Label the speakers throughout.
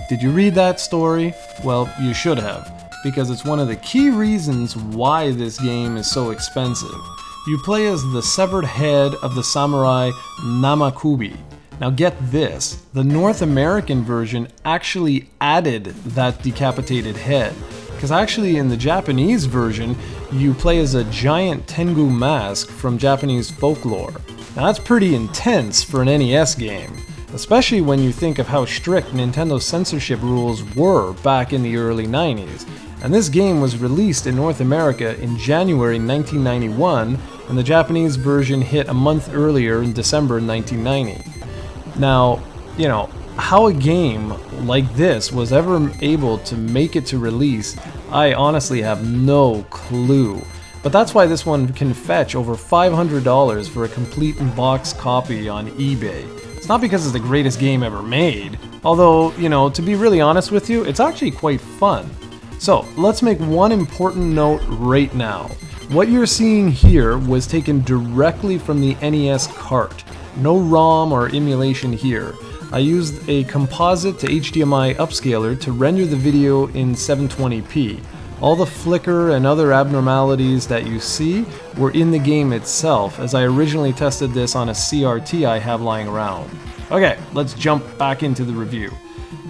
Speaker 1: Did you read that story? Well, you should have, because it's one of the key reasons why this game is so expensive. You play as the severed head of the samurai Namakubi. Now get this, the North American version actually added that decapitated head, because actually in the Japanese version, you play as a giant Tengu mask from Japanese folklore. Now that's pretty intense for an NES game, especially when you think of how strict Nintendo's censorship rules were back in the early 90s. And this game was released in North America in January 1991, and the Japanese version hit a month earlier in December 1990. Now, you know, how a game like this was ever able to make it to release, I honestly have no clue. But that's why this one can fetch over $500 for a complete in-box copy on eBay. It's not because it's the greatest game ever made, although, you know, to be really honest with you, it's actually quite fun. So, let's make one important note right now. What you're seeing here was taken directly from the NES cart. No ROM or emulation here. I used a composite to HDMI upscaler to render the video in 720p. All the flicker and other abnormalities that you see were in the game itself, as I originally tested this on a CRT I have lying around. Okay, let's jump back into the review.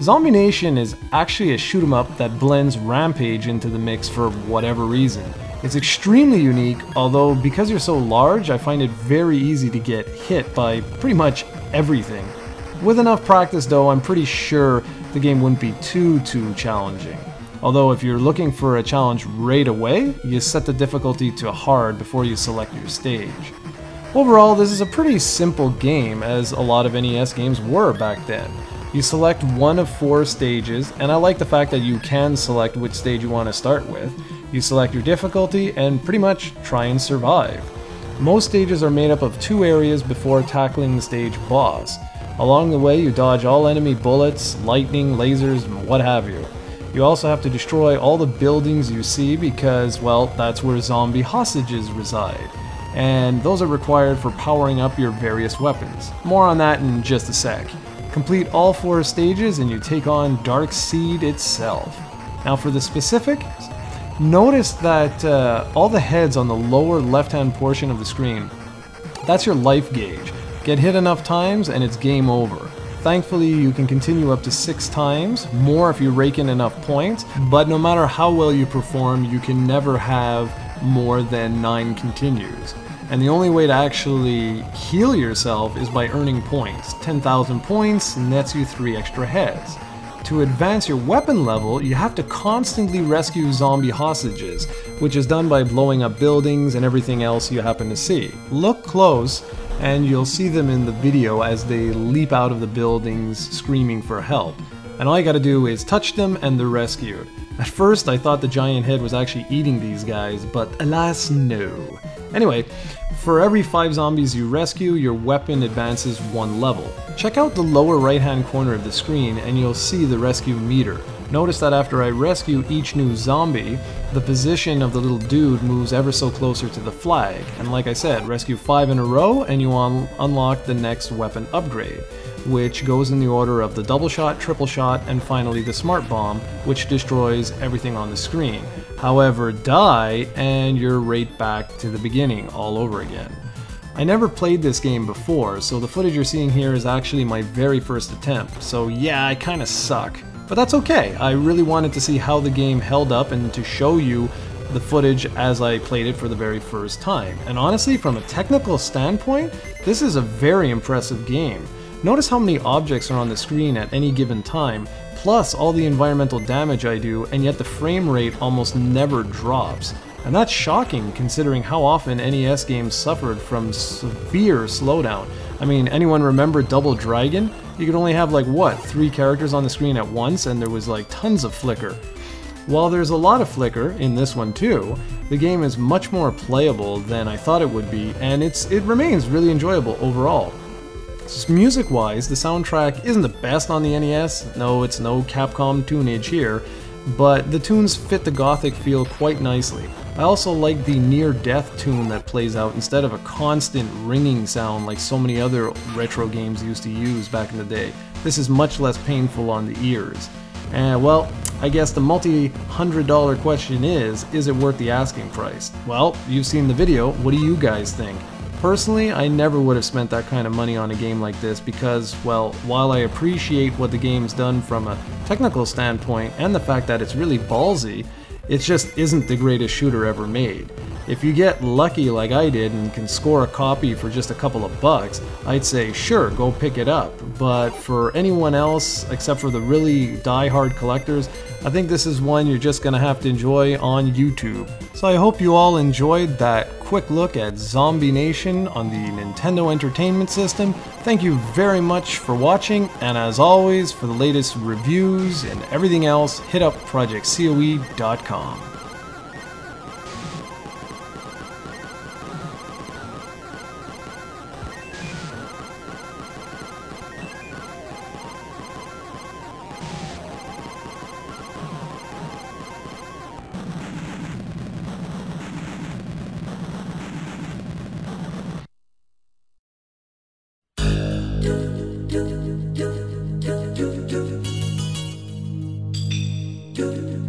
Speaker 1: Zombie Nation is actually a shoot 'em up that blends Rampage into the mix for whatever reason. It's extremely unique, although because you're so large, I find it very easy to get hit by pretty much everything. With enough practice though, I'm pretty sure the game wouldn't be too challenging. Although if you're looking for a challenge right away, you set the difficulty to hard before you select your stage. Overall, this is a pretty simple game, as a lot of NES games were back then. You select one of 4 stages, and I like the fact that you can select which stage you want to start with. You select your difficulty and pretty much try and survive. Most stages are made up of 2 areas before tackling the stage boss. Along the way, you dodge all enemy bullets, lightning, lasers, and what have you. You also have to destroy all the buildings you see because, well, that's where zombie hostages reside. And those are required for powering up your various weapons. More on that in just a sec. Complete all 4 stages and you take on Dark Seed itself. Now for the specifics, notice that all the heads on the lower left-hand portion of the screen, that's your life gauge. Get hit enough times and it's game over. Thankfully, you can continue up to 6 times, more if you rake in enough points, but no matter how well you perform, you can never have more than 9 continues. And the only way to actually heal yourself is by earning points. 10,000 points nets you 3 extra heads. To advance your weapon level, you have to constantly rescue zombie hostages, which is done by blowing up buildings and everything else you happen to see. Look close, and you'll see them in the video as they leap out of the buildings screaming for help. And all you gotta do is touch them and they're rescued. At first I thought the giant head was actually eating these guys, but alas no. Anyway, for every 5 zombies you rescue, your weapon advances 1 level. Check out the lower right hand corner of the screen and you'll see the rescue meter. Notice that after I rescue each new zombie, the position of the little dude moves ever so closer to the flag. And like I said, rescue 5 in a row and you unlock the next weapon upgrade, which goes in the order of the double shot, triple shot, and finally the smart bomb, which destroys everything on the screen. However, die and you're right back to the beginning all over again. I never played this game before, so the footage you're seeing here is actually my very first attempt, so yeah, I kinda suck. But that's okay, I really wanted to see how the game held up and to show you the footage as I played it for the very first time. And honestly, from a technical standpoint, this is a very impressive game. Notice how many objects are on the screen at any given time, plus all the environmental damage I do, and yet the frame rate almost never drops. And that's shocking considering how often NES games suffered from severe slowdown. I mean, anyone remember Double Dragon? You could only have like, what, 3 characters on the screen at once and there was like tons of flicker. While there's a lot of flicker in this one too, the game is much more playable than I thought it would be, and it remains really enjoyable overall. Music-wise, the soundtrack isn't the best on the NES, no, it's no Capcom tunage here, but the tunes fit the gothic feel quite nicely. I also like the near-death tune that plays out instead of a constant ringing sound like so many other retro games used to use back in the day. This is much less painful on the ears. And well, I guess the multi-$100 question is it worth the asking price? Well, you've seen the video, what do you guys think? Personally, I never would have spent that kind of money on a game like this because, well, while I appreciate what the game's done from a technical standpoint and the fact that it's really ballsy, it just isn't the greatest shooter ever made. If you get lucky like I did and can score a copy for just a couple of bucks, I'd say sure, go pick it up. But for anyone else, except for the really die-hard collectors, I think this is one you're just gonna have to enjoy on YouTube. So I hope you all enjoyed that quick look at Zombie Nation on the Nintendo Entertainment System. Thank you very much for watching, and as always, for the latest reviews and everything else, hit up projectcoe.com. Do